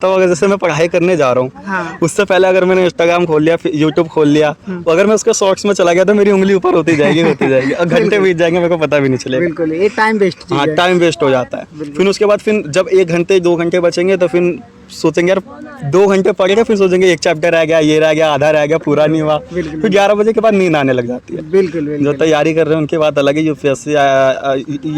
तो अगर जैसे मैं पढ़ाई करने जा रहा हूँ, हाँ। उससे पहले अगर मैंने इंस्टाग्राम खोल लिया, यूट्यूब खोल लिया, तो अगर मैं उसके शॉर्ट्स में चला गया तो मेरी उंगली ऊपर होती जाएगी और घंटे बीत जाएंगे, मेरे को पता भी नहीं चलेगा। बिल्कुल, ये टाइम वेस्ट चीज़ हाँ, है। टाइम वेस्ट हो जाता है। फिर उसके बाद फिर जब 1 घंटे 2 घंटे बचेंगे तो फिर सोचेंगे यार 2 घंटे पढ़ेंगे, फिर सोचेंगे एक चैप्टर रह गया, ये रह गया, आधा रह गया, पूरा नहीं हुआ। फिर 11 बजे के बाद नींद आने लग जाती है। बिल्कुल जो बिल्कुल तैयारी कर रहे हैं उनकी बात अलग है। यूपीएससी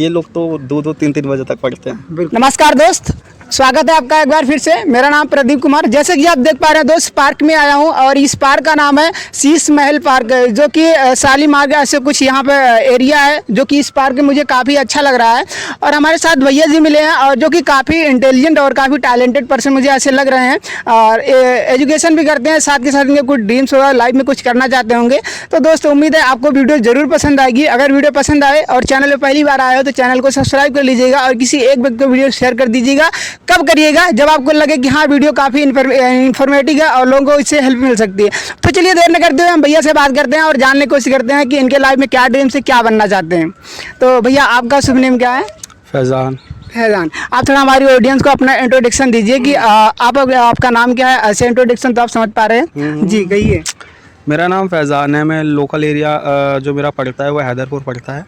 ये लोग तो 2-2 3-3 बजे तक पढ़ते हैं। बिल्कुल। नमस्कार दोस्त, स्वागत है आपका एक बार फिर से। मेरा नाम प्रदीप कुमार। जैसे कि आप देख पा रहे हैं दोस्त, पार्क में आया हूं और इस पार्क का नाम है शीश महल पार्क, जो कि शालीमार ऐसे कुछ यहाँ पे एरिया है, जो कि इस पार्क में मुझे काफ़ी अच्छा लग रहा है। और हमारे साथ भैया जी मिले हैं और जो कि काफ़ी इंटेलिजेंट और काफ़ी टैलेंटेड पर्सन मुझे ऐसे लग रहे हैं और एजुकेशन भी करते हैं, साथ के साथ इनके कुछ ड्रीम्स होगा, लाइफ में कुछ करना चाहते होंगे। तो दोस्त उम्मीद है आपको वीडियो जरूर पसंद आएगी। अगर वीडियो पसंद आए और चैनल में पहली बार आए हो तो चैनल को सब्सक्राइब कर लीजिएगा और किसी एक व्यक्ति को वीडियो शेयर कर दीजिएगा। कब करिएगा? जब आपको लगे कि हाँ वीडियो काफ़ी इन्फॉर्मेटिव है और लोगों को इससे हेल्प मिल सकती है। तो चलिए देर न करते हुए हम भैया से बात करते हैं और जानने की कोशिश करते हैं कि इनके लाइफ में क्या ड्रीम से क्या बनना चाहते हैं। तो भैया आपका शुभ नेम क्या है? फैजान। फैजान, आप थोड़ा हमारी ऑडियंस को अपना इंट्रोडक्शन दीजिए कि आपका नाम क्या है। ऐसे इंट्रोडक्शन तो आप समझ पा रहे हैं जी, कहिए। मेरा नाम फैज़ान है। मैं लोकल एरिया जो मेरा पड़ता है वो हैदरपुर पड़ता है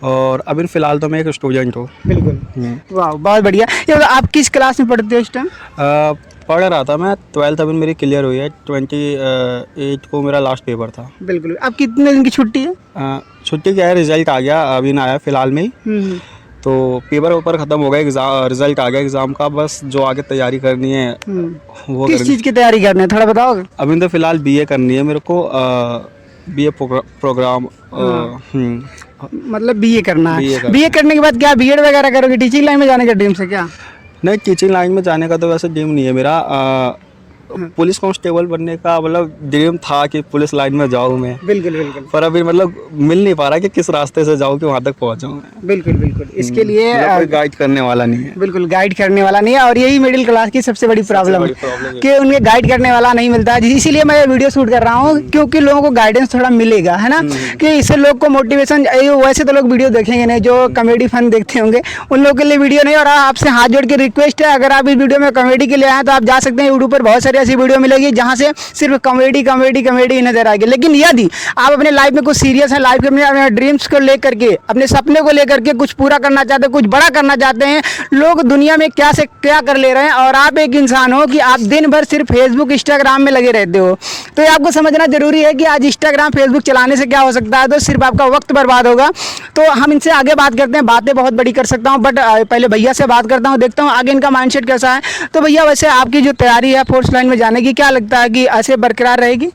और अभी फ़िलहाल तो मैं एक स्टूडेंट हूँ। बिल्कुल, वाह बहुत बढ़िया। ये बताओ, आप किस क्लास में पढ़ते हो इस टाइम? पढ़ रहा था मैं 12th, अभी मेरी क्लियर हुई है। 28 को मेरा लास्ट पेपर था। बिल्कुल। अब कितने दिन की छुट्टी है? छुट्टी क्या है, रिजल्ट आ गया, अभी ना आया फ़िलहाल में ही। तो पेपर ऊपर ख़त्म हो गया, एग्ज़ाम रिजल्ट आ गया एग्ज़ाम का। बस जो आगे तैयारी करनी है वो किस चीज़ की तैयारी करनी है थोड़ा बताओगे? अभी तो फ़िलहाल बीए करनी है मेरे को। बीए प्रोग्राम मतलब बीए करना है। बीए BA करने के बाद क्या बीएड वगैरह करोगे? टीचिंग लाइन में जाने का ड्रीम से क्या? नहीं, टीचिंग लाइन में जाने का तो वैसे ड्रीम नहीं है मेरा। पुलिस कांस्टेबल बनने का मतलब ड्रीम था कि पुलिस लाइन में जाऊँ मैं। बिल्कुल बिल्कुल। पर अभी मतलब मिल नहीं पा रहा कि किस रास्ते से जाऊँ कि वहाँ तक पहुँच जाऊँ मैं। बिल्कुल बिल्कुल। इसके लिए कोई गाइड करने वाला नहीं है। बिल्कुल, गाइड करने वाला नहीं है और यही मिडिल क्लास की सबसे बड़ी प्रॉब्लम है कि उन्हें गाइड करने वाला नहीं मिलता है। इसीलिए मैं ये वीडियो शूट कर रहा हूँ, क्योंकि लोगों को गाइडेंस थोड़ा मिलेगा, है ना, कि इससे लोग को मोटिवेशन। वैसे तो लोग वीडियो देखेंगे नहीं, जो कॉमेडी फन देखते होंगे उन लोगों के लिए वीडियो नहीं। और आपसे हाथ जोड़ के रिक्वेस्ट है, अगर आप इस वीडियो में कॉमेडी के लिए आए तो आप जा सकते हैं यूट्यूब पर, बहुत सारी ऐसी वीडियो मिलेगी जहाँ से सिर्फ कॉमेडी कॉमेडी कॉमेडी नजर आएगी। लेकिन यदि आप अपने लाइफ में कुछ सीरियस है, लाइफ के अपने ड्रीम्स को लेकर के, अपने सपने को लेकर के कुछ पूरा करना चाहते हैं, कुछ बड़ा करना चाहते हैं, लोग दुनिया में क्या से क्या कर ले रहे हैं और आप एक इंसान हो कि आप दिन भर सिर्फ फेसबुक इंस्टाग्राम में लगे रहते हो, तो ये आपको समझना जरूरी है कि आज इंस्टाग्राम फेसबुक चलाने से क्या हो सकता है, तो सिर्फ आपका वक्त बर्बाद होगा। तो हम इनसे आगे बात करते हैं, बातें बहुत बड़ी कर सकता हूँ, बट पहले भैया से बात करता हूँ, देखता हूँ आगे इनका माइंडसेट कैसा है। तो भैया वैसे आपकी जो तैयारी है फोर्स लाइन में जाने की, क्या लगता है कि ऐसे बरकरार रहेगी?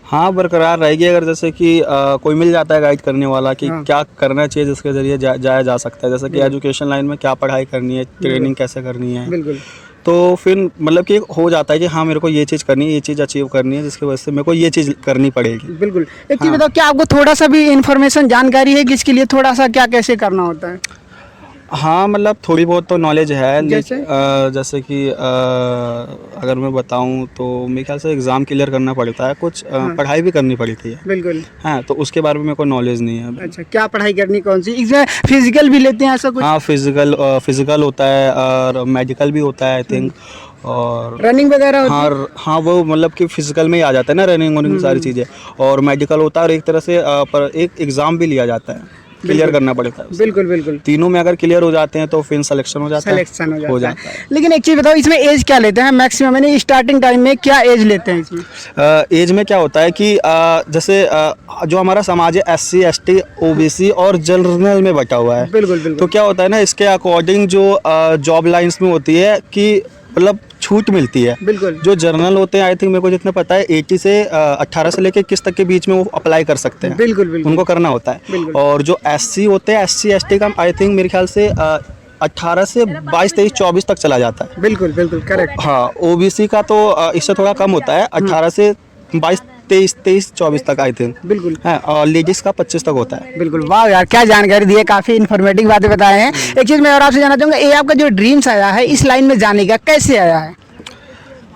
हाँ, बरकरार रहेगी अगर जैसे कि कोई मिल जाता है गाइड करने वाला कि क्या करना चाहिए जिसके ज़रिए जाया जा सकता है। जैसे कि एजुकेशन लाइन में क्या पढ़ाई करनी है, ट्रेनिंग कैसे करनी है। बिल्कुल। तो फिर मतलब कि हो जाता है कि हाँ मेरे को ये चीज़ करनी है, ये चीज़ अचीव करनी है, जिसकी वजह से मेरे को ये चीज़ करनी पड़ेगी। बिल्कुल। एक चीज़ बताओ, क्या आपको थोड़ा सा भी इन्फॉर्मेशन जानकारी है कि इसके लिए थोड़ा सा क्या कैसे करना होता है? हाँ, मतलब थोड़ी बहुत तो नॉलेज है। जैसे कि अगर मैं बताऊँ तो मेरे ख्याल से एग्ज़ाम क्लियर करना पड़ता है, कुछ पढ़ाई भी करनी पड़ती है। बिल्कुल। हाँ, तो उसके बारे में मेरे को नॉलेज नहीं है। अच्छा, क्या पढ़ाई करनी, कौन सी? इसमें फिजिकल भी लेते हैं ऐसा कुछ? हाँ, फिजिकल होता है और मेडिकल भी होता है आई थिंक, और रनिंग वगैरह होती है? हाँ वो मतलब कि फिजिकल में ही आ जाता है ना, रनिंग वनिंग सारी चीज़ें, और मेडिकल होता है और एक तरह से पर एक एग्ज़ाम भी लिया जाता है, क्लियर करना पड़ता है। बिल्कुल बिल्कुल। तीनों में अगर क्लियर हो जाते हैं तो फिर सिलेक्शन हो जाता है। लेकिन एक चीज़ बताओ, इसमें एज क्या लेते हैं मैक्सिमम, यानी स्टार्टिंग टाइम में क्या एज लेते हैं इसमें? एज में क्या होता है कि जैसे जो हमारा समाज है SC ST OBC और जनरल में बटा हुआ है। बिल्कुल बिल्कुल। तो क्या होता है ना, इसके अकॉर्डिंग जो जॉब लाइन्स में होती है कि मतलब छूट मिलती है। बिल्कुल। जो जर्नल होते हैं आई थिंक मेरे को जितना पता है 18 से लेके 21 तक के बीच में वो अप्लाई कर सकते हैं। बिल्कुल बिल्कुल। उनको करना होता है। और जो SC होते हैं SC ST का आई थिंक मेरे ख्याल से 18 से 22 23 24 तक चला जाता है। बिल्कुल बिल्कुल करेक्ट। हाँ, OBC का तो इससे थोड़ा कम होता है, 18 से 22 23 24 तक आई थिंक। बिल्कुल। है, और लेडीज का 25 तक होता है। बिल्कुल। वाह यार, क्या जानकारी दी है, काफ़ी इन्फॉर्मेटिव बातें बताए हैं। एक चीज़ मैं और आपसे जानना चाहूँगा, ये आपका जो ड्रीम्स आया है इस लाइन में जाने का, कैसे आया है?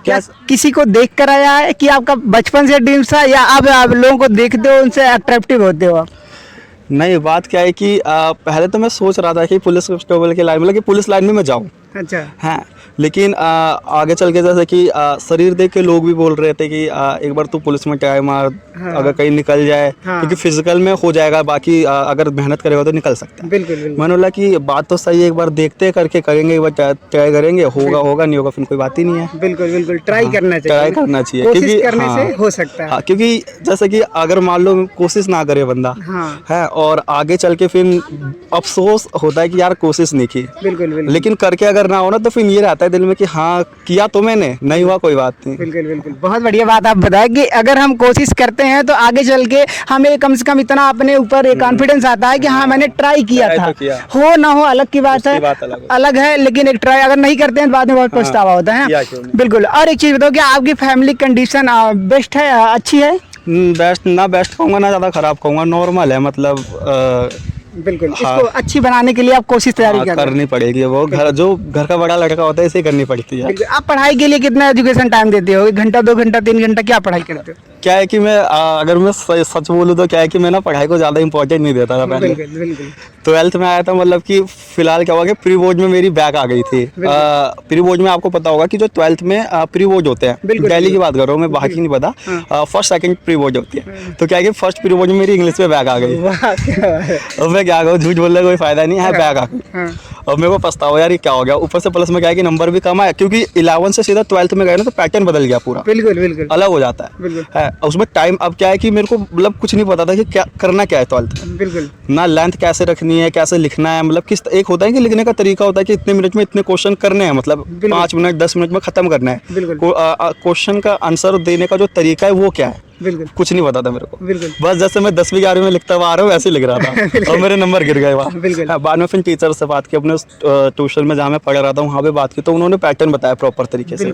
क्या किसी को देख कर आया है कि आपका बचपन से ड्रीम्स था, या आप लोगों को देखते हो उनसे अट्रैक्टिव होते हो आप? नहीं, बात क्या है कि पहले तो मैं सोच रहा था कि पुलिस कांस्टेबल की लाइन, मतलब कि पुलिस लाइन में मैं जाऊँ। अच्छा। हाँ, लेकिन आगे चल के जैसे कि शरीर देख के लोग भी बोल रहे थे कि एक बार तू पुलिस में ट्राई मार, अगर कहीं निकल जाए, क्योंकि फिजिकल में हो जाएगा, बाकी अगर मेहनत करेगा तो निकल सकता है। बिल्कुल बिल्कुल। मैंने बोला कि बात तो सही है, एक बार देखते करके करेंगे, एक बार ट्राई करेंगे, होगा नहीं होगा फिर कोई बात ही नहीं है। बिल्कुल बिल्कुल, ट्राई करना चाहिए, ट्राई करना चाहिए, कोशिश करने से हो सकता है। क्योंकि जैसे कि अगर मान लो कोशिश ना करे बंदा है और आगे चल के फिर अफसोस होता है कि यार कोशिश नहीं की। बिल्कुल बिल्कुल। लेकिन करके अगर ना हो ना तो फिर ये रहता है दिल में कि हाँ किया तो मैंने, नहीं हुआ कोई बात नहीं। बिल्कुल बिल्कुल, बहुत बढ़िया बात आप बताएं कि अगर हम कोशिश करते हैं तो आगे चल के हमें कम से कम इतना अपने ऊपर एक कॉन्फिडेंस आता है कि हाँ मैंने ट्राई किया था। हो ना हो अलग की बात है, अलग है, लेकिन एक ट्राई अगर नहीं करते हैं तो बाद में बहुत पछतावा होता है। बिल्कुल। और एक चीज बताओ कि आपकी फैमिली कंडीशन बेस्ट है, अच्छी है? बेस्ट ना बेस्ट कहूँगा ना ज़्यादा ख़राब कहूँगा, नॉर्मल है, मतलब बिल्कुल। इसको अच्छी बनाने के लिए आप कोशिश तैयारी करनी पड़ेगी। वो घर का बड़ा लड़का होता है इसे करनी पड़ती है। आप पढ़ाई के लिए कितना एजुकेशन टाइम देते हो? 1 घंटा 2 घंटा 3 घंटा क्या पढ़ाई करते हो? क्या है कि मैं अगर मैं सच बोलूँ तो क्या है कि मैं ना पढ़ाई को ज़्यादा इंपॉर्टेंट नहीं देता था पहले। बिल्कुल। 12th में आया था, मतलब कि फिलहाल क्या हुआ कि प्री बोर्ड में मेरी बैक आ गई थी। प्री बोर्ड में आपको पता होगा कि जो 12th में प्री बोर्ड होते हैं, दिल्ली की बात कर रहा हूँ मैं, बाहर की नहीं पता, फर्स्ट सेकंड प्री बोर्ड होती है। तो क्या है कि फर्स्ट प्री बोर्ड में मेरी इंग्लिश में बैक आ गई। और मैं क्या कहूँ, झूठ बोलने कोई फायदा नहीं है, बैक आ गई। और मेरे को पछतावा यार ये क्या हो गया। ऊपर से प्लस में क्या है कि नंबर भी कम आया, क्योंकि 11 से सीधा 12th में गए ना तो पैटर्न बदल गया पूरा। बिल्कुल अलग हो जाता है। उसमें टाइम अब क्या है कि मेरे को मतलब कुछ नहीं पता था कि क्या करना क्या है 12th में। बिल्कुल ना लेंथ कैसे रखनी है, कैसे लिखना है, मतलब किस एक होता है कि लिखने का तरीका होता है कि इतने मिनट में इतने क्वेश्चन करने हैं, मतलब 5 मिनट 10 मिनट में खत्म करना है। क्वेश्चन का आंसर देने का जो तरीका है वो क्या है, कुछ नहीं पता था मेरे को। बस जैसे मैं 10वीं 11वीं में लिखता हुआ आ रहा हूँ वैसे लिख रहा था और मेरे नंबर गिर गए वहाँ। बाद में फिर टीचर से बात की, अपने ट्यूशन में जहाँ मैं पढ़ रहा था वहाँ पे बात की, तो उन्होंने पैटर्न बताया प्रॉपर तरीके से।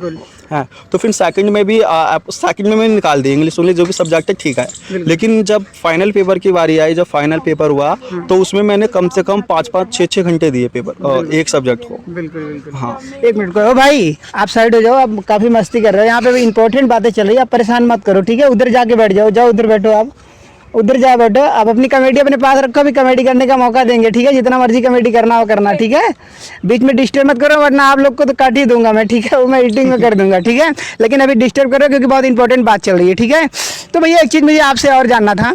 हाँ, तो फिर सेकंड में भी मैंने निकाल दी इंग्लिश जो भी सब्जेक्ट है, ठीक है। लेकिन जब फाइनल पेपर की बारी आई, जब फाइनल पेपर हुआ तो उसमें मैंने कम से कम 5-5 6-6 घंटे दिए पेपर एक सब्जेक्ट को। बिल्कुल। हाँ, 1 मिनट को भाई आप साइड हो जाओ, आप काफी मस्ती कर रहे हो, यहाँ पे इंपॉर्टेंट बातें चल रही है, आप परेशान मत करो, ठीक है? उधर जाके बैठ जाओ, उधर बैठो, आप उधर जा बैठो। आप अपनी कमेटी अपने पास रखो, अभी कमेटी करने का मौका देंगे, ठीक है? जितना मर्जी कमेटी करना हो करना, ठीक है? बीच में डिस्टर्ब मत करो, वरना आप लोग को तो काट ही दूंगा मैं, ठीक है? वो मैं एडिटिंग में कर दूंगा, ठीक है? लेकिन अभी डिस्टर्ब करो क्योंकि बहुत इंपॉर्टेंट बात चल रही है, ठीक है? तो भैया एक चीज़ मुझे आपसे और जानना था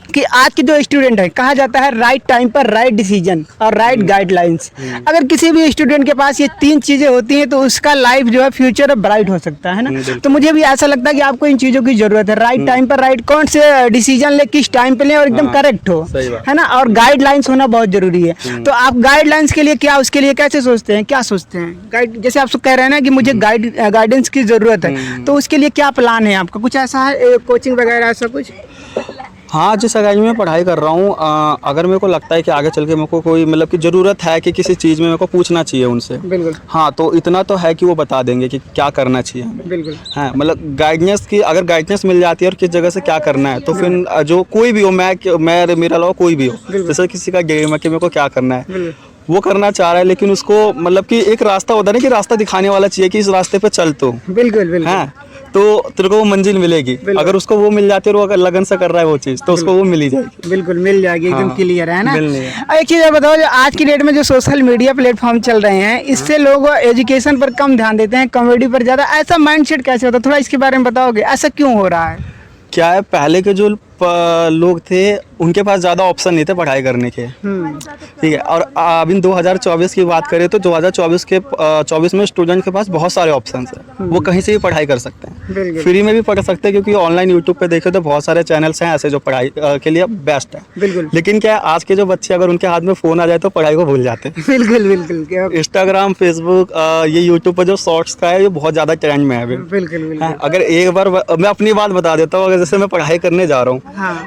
कि आज की जो स्टूडेंट है, कहा जाता है राइट टाइम पर राइट डिसीजन और राइट गाइडलाइंस। अगर किसी भी स्टूडेंट के पास ये 3 चीज़ें होती हैं तो उसका लाइफ जो है फ्यूचर ब्राइट हो सकता है ना। तो मुझे भी ऐसा लगता है कि आपको इन चीज़ों की जरूरत है, राइट टाइम पर राइट कौन से डिसीजन ले, किस टाइम पे ले और एकदम करेक्ट हो, है ना? और गाइडलाइंस होना बहुत जरूरी है। तो आप गाइडलाइंस के लिए क्या, उसके लिए कैसे सोचते हैं, क्या सोचते हैं? गाइड जैसे आप कह रहे हैं ना कि मुझे गाइडेंस की जरूरत है, तो उसके लिए क्या प्लान है आपका? कुछ ऐसा है, कोचिंग वगैरह ऐसा कुछ? हाँ, जिस अकेडमी में पढ़ाई कर रहा हूँ, अगर मेरे को लगता है कि आगे चल के मेरे को कोई मतलब कि ज़रूरत है कि किसी चीज़ में मेरे को पूछना चाहिए उनसे। बिल्कुल। हाँ, तो इतना तो है कि वो बता देंगे कि क्या करना चाहिए हमें। बिल्कुल। हाँ, मतलब गाइडेंस की अगर गाइडेंस मिल जाती है और किस जगह से क्या करना है, तो फिर जो कोई भी हो, मैं मेरा अलावा कोई भी हो, जैसे किसी का ड्रीम है कि मेरे को क्या करना है, वो करना चाह रहा है, लेकिन उसको मतलब कि एक रास्ता होता है ना कि रास्ता दिखाने वाला चाहिए कि इस रास्ते पे चल तो। बिल्कुल। हाँ, तो तेरे को वो मंजिल मिलेगी। अगर उसको वो मिल जाती है और वो अगर लगन से कर रहा है वो चीज़, तो उसको वो मिल ही जाएगी। बिल्कुल मिल जाएगी, एकदम क्लियर है ना। एक चीज़ बताओ, जो आज की डेट में जो सोशल मीडिया प्लेटफॉर्म चल रहे हैं, इससे लोग एजुकेशन पर कम ध्यान देते हैं, कॉमेडी पर ज़्यादा, ऐसा माइंडसेट कैसे होता है? थोड़ा इसके बारे में बताओगे, ऐसा क्यों हो रहा है? क्या है, पहले के जो लोग थे उनके पास ज़्यादा ऑप्शन नहीं थे पढ़ाई करने के, ठीक है। और अभी 2024 की बात करें तो 2024 में स्टूडेंट के पास बहुत सारे ऑप्शंस हैं, वो कहीं से भी पढ़ाई कर सकते हैं, फ्री में भी पढ़ सकते हैं, क्योंकि ऑनलाइन यूट्यूब पे देखे तो बहुत सारे चैनल्स हैं ऐसे जो पढ़ाई के लिए बेस्ट है। बिल्कुल। लेकिन क्या है, आज के जो बच्चे अगर उनके हाथ में फ़ोन आ जाए तो पढ़ाई को भूल जाते हैं। बिल्कुल। इंस्टाग्राम, फेसबुक, ये यूट्यूब पर जो शॉर्ट्स का है ये बहुत ज़्यादा ट्रेंड में है। बिल्कुल। अगर एक बार मैं अपनी बात बता देता हूँ, अगर जैसे मैं पढ़ाई करने जा रहा हूँ,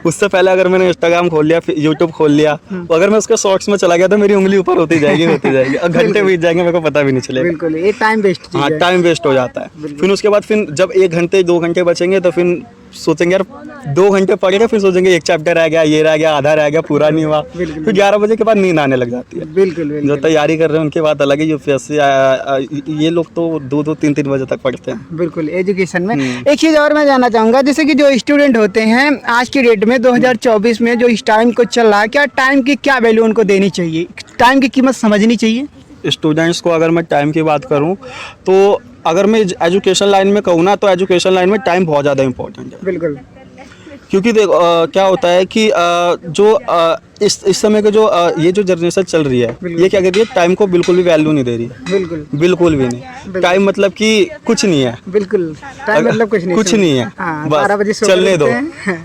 उससे पहले अगर मैंने इंस्टाग्राम खोल लिया, यूट्यूब खोल लिया, तो अगर मैं उसके शॉर्ट्स में चला गया तो मेरी उंगली ऊपर होती जाएगी और घंटे बीत जाएंगे, मेरे को पता भी नहीं चलेगा। बिल्कुल, ये टाइम वेस्ट। हाँ, टाइम वेस्ट हो जाता है। फिर उसके बाद फिर जब 1 घंटे 2 घंटे बचेंगे तो फिर सोचेंगे यार 2 घंटे पढ़ेगा, फिर सोचेंगे 1 चैप्टर रह गया, ये रह गया, आधा रह गया, पूरा नहीं हुआ। फिर 11 बजे के बाद नींद आने लग जाती है। बिल्कुल। जो तैयारी कर रहे हैं उनकी बात अलग है, यूपीएससी ये लोग तो 2-2 3-3 बजे तक पढ़ते हैं। बिल्कुल, एजुकेशन में एक चीज़ और मैं जानना चाहूँगा, जैसे कि जो स्टूडेंट होते हैं आज की डेट में 2024 में जो इस टाइम को चल रहा है, क्या टाइम की क्या वैल्यू उनको देनी चाहिए? टाइम की कीमत समझनी चाहिए? स्टूडेंट्स को अगर मैं टाइम की बात करूं तो अगर मैं एजुकेशन लाइन में कहूँ ना तो एजुकेशन लाइन में टाइम बहुत ज़्यादा इंपॉर्टेंट है। बिल्कुल। क्योंकि देखो क्या होता है कि इस समय के जो ये जो जनरेशन चल रही है ये क्या कर रही है, टाइम को बिल्कुल भी वैल्यू नहीं दे रही है। बिल्कुल भी नहीं। टाइम मतलब कि कुछ नहीं है। बिल्कुल टाइम मतलब कुछ नहीं है। हाँ, बस 12 बजे चलने दो।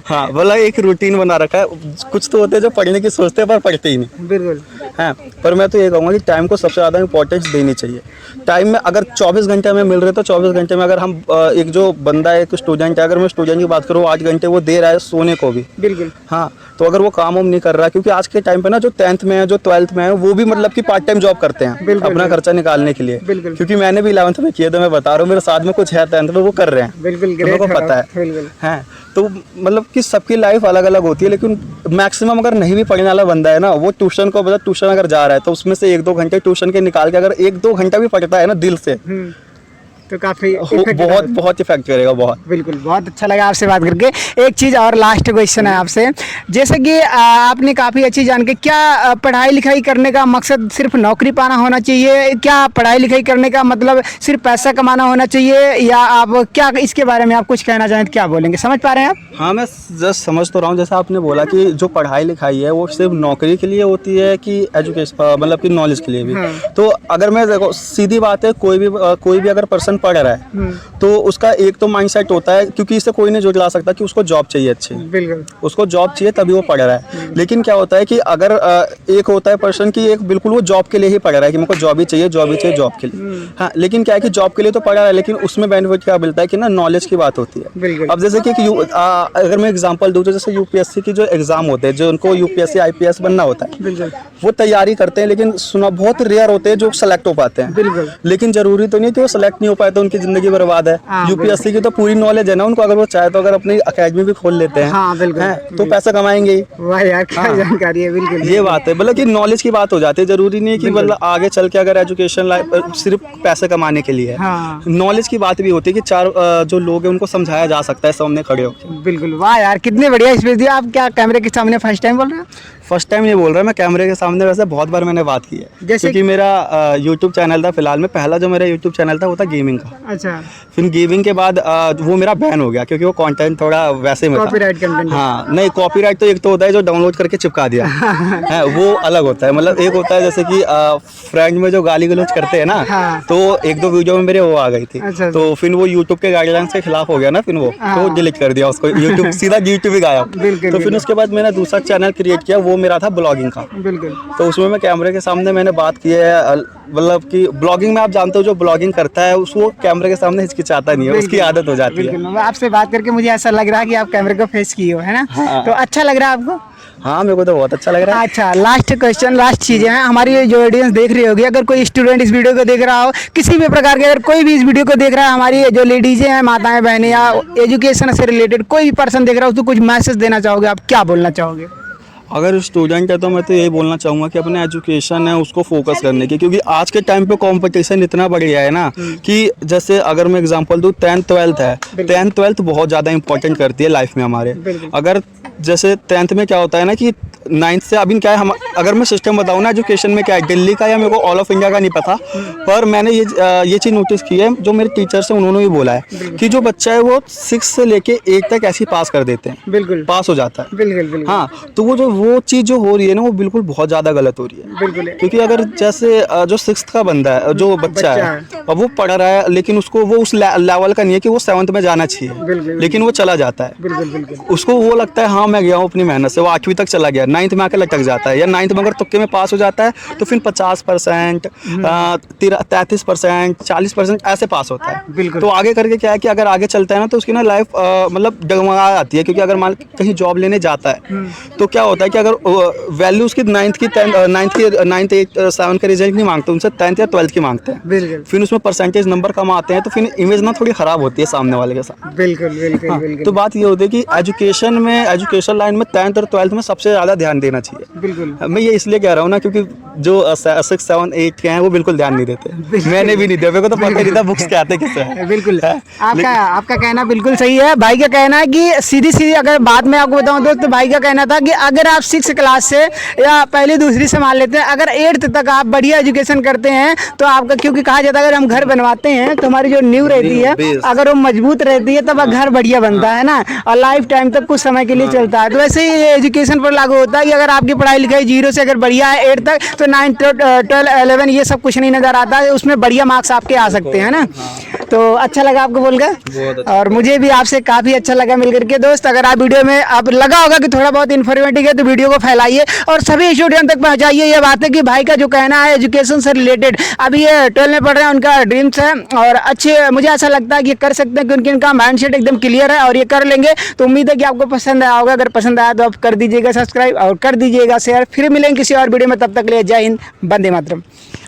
हाँ बोला एक रूटीन बना रखा है। कुछ तो होते हैं जो पढ़ने की सोचते हैं पर पढ़ते ही नहीं। बिल्कुल। हाँ पर मैं तो ये कहूँगा कि टाइम को सबसे ज़्यादा इंपॉर्टेंस देनी चाहिए। टाइम में अगर 24 घंटे हमें मिल रहे तो 24 घंटे में अगर हम एक जो बंदा है, एक स्टूडेंट है, अगर मैं स्टूडेंट की बात करूँ 8 घंटे वो दे रहा है सोने को भी। बिल्कुल। हाँ तो अगर वो काम नहीं कर रहा है, क्योंकि आज के टाइम पे ना जो 10th में है, जो 12th में है, वो भी मतलब कि पार्ट टाइम जॉब करते हैं अपना खर्चा निकालने के लिए। क्योंकि मैंने भी 11th में किया, तो मैं बता रहा हूँ मेरे साथ में कुछ है 10th में वो कर रहे हैं। बिल्कुल तो मेरे को पता है। तो मतलब कि सबकी लाइफ अलग अलग होती है, लेकिन मैक्सिमम अगर नहीं भी पढ़ने वाला बंदा है ना, वो ट्यूशन को मतलब ट्यूशन अगर जा रहा है तो उसमें से 1-2 घंटे ट्यूशन के निकाल के अगर 1-2 घंटा भी पढ़ता है ना दिल से तो काफी बहुत इफेक्ट करेगा। बहुत बिल्कुल। बहुत अच्छा लगा आपसे बात करके। एक चीज़ और लास्ट क्वेश्चन है आपसे, जैसे कि आपने काफ़ी अच्छी जान के, क्या पढ़ाई लिखाई करने का मकसद सिर्फ नौकरी पाना होना चाहिए? क्या पढ़ाई लिखाई करने का मतलब सिर्फ पैसा कमाना होना चाहिए, या आप क्या इसके बारे में आप कुछ कहना चाहें तो क्या बोलेंगे? समझ पा रहे हैं आप? हाँ मैं जस्ट समझ तो रहा हूँ। जैसा आपने बोला कि जो पढ़ाई लिखाई है वो सिर्फ नौकरी के लिए होती है कि एजुकेशन मतलब कि नॉलेज के लिए भी। तो अगर मैं देखो सीधी बात है, कोई भी अगर पर्सन पढ़ रहा है तो उसका एक तो माइंडसेट होता है, क्योंकि इससे कोई नहीं जुटला सकता कि उसको जॉब चाहिए अच्छी। बिल्कुल। उसको जॉब चाहिए तभी वो पढ़ रहा है। लेकिन क्या होता है कि अगर एक होता है पर्सन की एक बिल्कुल वो जॉब के लिए ही पढ़ रहा है कि मेरे को जॉब ही चाहिए जॉब के लिए। हाँ लेकिन क्या है कि जॉब के लिए तो पढ़ रहा है, लेकिन उसमें बेनिफिट क्या मिलता है कि ना नॉलेज की बात होती है। अब जैसे कि अगर मैं एग्जांपल दूं तो जैसे यूपीएससी की जो एग्जाम होते हैं, जो उनको यूपीएससी आईपीएस बनना होता है, वो तैयारी करते हैं, लेकिन सुना बहुत रेयर होते हैं जो सेलेक्ट हो पाते हैं। लेकिन जरूरी तो नहीं कि वो सेलेक्ट नहीं हो पाए तो उनकी जिंदगी बर्बाद है। यूपीएससी की तो पूरी नॉलेज है ना उनको, अगर वो चाहे तो अगर अपनी अकेडमी भी खोल लेते हैं तो पैसा कमाएंगे। वाह यार क्या जानकारी है। बिल्कुल ये बात है, मतलब कि नॉलेज की बात हो जाती है। जरूरी नहीं कि मतलब आगे चल के अगर एजुकेशन लाइफ सिर्फ पैसे कमाने के लिए है। नॉलेज की बात भी होती है कि 4 जो लोग हैं उनको समझाया जा सकता है सामने खड़े होकर। बिल्कुल। वाह यार कितने बढ़िया स्पीच दिया। आप क्या कैमरे के सामने फर्स्ट टाइम बोल रहे हैं? फर्स्ट टाइम नहीं बोल रहा, मैं कैमरे के सामने वैसे बहुत बार मैंने बात की है। जैसे कि मेरा यूट्यूब चैनल था, फिलहाल में पहला जो मेरा यूट्यूब चैनल था वो था गेमिंग का। अच्छा। फिर गेमिंग के बाद वो मेरा बैन हो गया क्योंकि वो कंटेंट थोड़ा वैसे में कॉपीराइट कंटेंट। हाँ नहीं, कॉपीराइट तो एक तो होता है जो डाउनलोड करके चिपका दिया है, वो अलग होता है। मतलब एक होता है जैसे कि फ्रेंड में जो गाली गलौज करते हैं ना, तो 1-2 वीडियो में मेरे वो आ गई थी। तो फिर वो यूट्यूब के गाइडलाइंस के खिलाफ हो गया ना, फिर वो तो डिलीट कर दिया उसको, यूट्यूब सीधा यूट्यूब ही गायब। तो फिर उसके बाद मैंने दूसरा चैनल क्रिएट किया, वो मेरा था ब्लॉगिंग का। बिल्कुल। तो उसमें मैं कैमरे के सामने मैंने बात की है, मतलब कि ब्लॉगिंग में आप जानते हो जो ब्लॉगिंग करता है उसको कैमरे के सामने हिचकिचाता नहीं है, उसकी आदत हो जाती है। आपसे बात करके मुझे ऐसा लग रहा है कि आप कैमरे को फेस किए हो, है ना? तो अच्छा लग रहा है आपको? हाँ मेरे को तो बहुत अच्छा लग रहा है। अच्छा लास्ट क्वेश्चन, लास्ट चीज़ें हैं हमारी जो ऑडियंस देख रही होगी, अगर कोई स्टूडेंट इस वीडियो को देख रहा हो, किसी भी प्रकार के, अगर कोई भी इस वीडियो को देख रहा है, हमारी जो लेडीज़ें हैं, माताएं बहनें, या एजुकेशन से रिलेटेड कोई भी पर्सन देख रहा हो, उसको कुछ मैसेज देना चाहोगे, आप क्या बोलना चाहोगे? अगर स्टूडेंट है तो मैं तो यही बोलना चाहूँगा कि अपने एजुकेशन है उसको फोकस करने की, क्योंकि आज के टाइम पे कंपटीशन इतना बढ़ गया है ना कि जैसे अगर मैं एग्जांपल दूँ 10th 12th है, 10th 12th बहुत ज़्यादा इंपॉर्टेंट करती है लाइफ में हमारे। अगर जैसे 10th में क्या होता है ना कि 9th से अभी क्या है, हम अगर मैं सिस्टम बताऊँ ना एजुकेशन में क्या है, दिल्ली का या मेरे को ऑल ऑफ इंडिया का नहीं पता, पर मैंने ये चीज़ नोटिस की है, जो मेरे टीचर्स हैं उन्होंने भी बोला है कि जो बच्चा है वो 6 से लेके 8 तक ऐसे ही पास कर देते हैं। बिल्कुल पास हो जाता है। बिल्कुल। हाँ तो वो चीज़ जो हो रही है ना वो बिल्कुल बहुत ज़्यादा गलत हो रही है। बिल्कुल। क्योंकि अगर जैसे जो 6th का बंदा है, जो बच्चा है, अब वो पढ़ रहा है, लेकिन उसको वो उस लेवल का नहीं है कि वो 7th में जाना चाहिए, लेकिन वो चला जाता है। उसको वो लगता है हाँ मैं गया हूँ अपनी मेहनत से, वो 8वीं तक चला गया, 9th में आकर लटक जाता है, या 9th में अगर तुक्के में पास हो जाता है तो फिर 50%, 33%, 40% ऐसे पास होता है। तो आगे करके क्या है कि अगर आगे चलता है ना तो उसकी ना लाइफ मतलब डगमगा जाती है, क्योंकि अगर मान कहीं जॉब लेने जाता है तो क्या होता है कि अगर वैल्यू उसकी 9th की 9th 8 7 का रिजल्ट नहीं मांगते, उनसे 10th या 12th की मांगते हैं। फिर उसमें परसेंटेज नंबर कम आते हैं तो फिर इमेज ना थोड़ी खराब होती है सामने वाले के साथ। बिल्कुल। तो बात ये होती है कि एजुकेशन लाइन में 10th और 12th में सबसे ज़्यादा ध्यान देना चाहिए। बिल्कुल। मैं ये इसलिए कह रहा हूँ ना, क्योंकि जो 6, 7, 8 के हैं वो बिल्कुल ध्यान नहीं देते। मैंने भी नहीं दिया, मेरे को तो पता नहीं था बुक्स क्या आते किससे है। बिल्कुल, है? आपका कहना बिल्कुल सही है। भाई का कहना है कि सीधी अगर बात मैं आपको बताऊं तो भाई का कहना था कि अगर आप 6 क्लास से या पहली दूसरी से मान लेते हैं, अगर 8th तक आप बढ़िया एजुकेशन करते हैं तो आपका, क्योंकि कहा जाता है अगर हम घर बनवाते हैं तो हमारी जो नींव रहती है अगर वो मजबूत रहती है तब घर बढ़िया बनता है ना, और लाइफ टाइम तक कुछ समय के लिए चलता है। तो वैसे ही एजुकेशन पर लागू होता है कि अगर आपकी पढ़ाई लिखाई 0 से अगर बढ़िया है 8 तक, तो 9, 12, 11 ये सब कुछ नहीं नजर आता है, उसमें बढ़िया मार्क्स आपके आ सकते हैं ना। तो अच्छा लगा आपको बोलकर, और मुझे भी आपसे काफ़ी अच्छा लगा मिलकर के। दोस्त, अगर आप वीडियो में आप लगा होगा कि थोड़ा बहुत इन्फॉर्मेटिव है तो वीडियो को फैलाइए और सभी स्टूडेंट तक पहुंचाइए। ये बात है कि भाई का जो कहना है एजुकेशन से रिलेटेड, अभी ये 12 में पढ़ रहे हैं, उनका ड्रीम्स है और अच्छे, मुझे ऐसा लगता है कि कर सकते हैं क्योंकि इनका माइंडसेट एकदम क्लियर है और ये कर लेंगे। तो उम्मीद है कि आपको पसंद आया होगा। अगर पसंद आया तो आप कर दीजिएगा सब्सक्राइब और कर दीजिएगा शेयर। फिर मिलेंगे किसी और वीडियो में, तब तक के लिए जय हिंद, वंदे मातरम।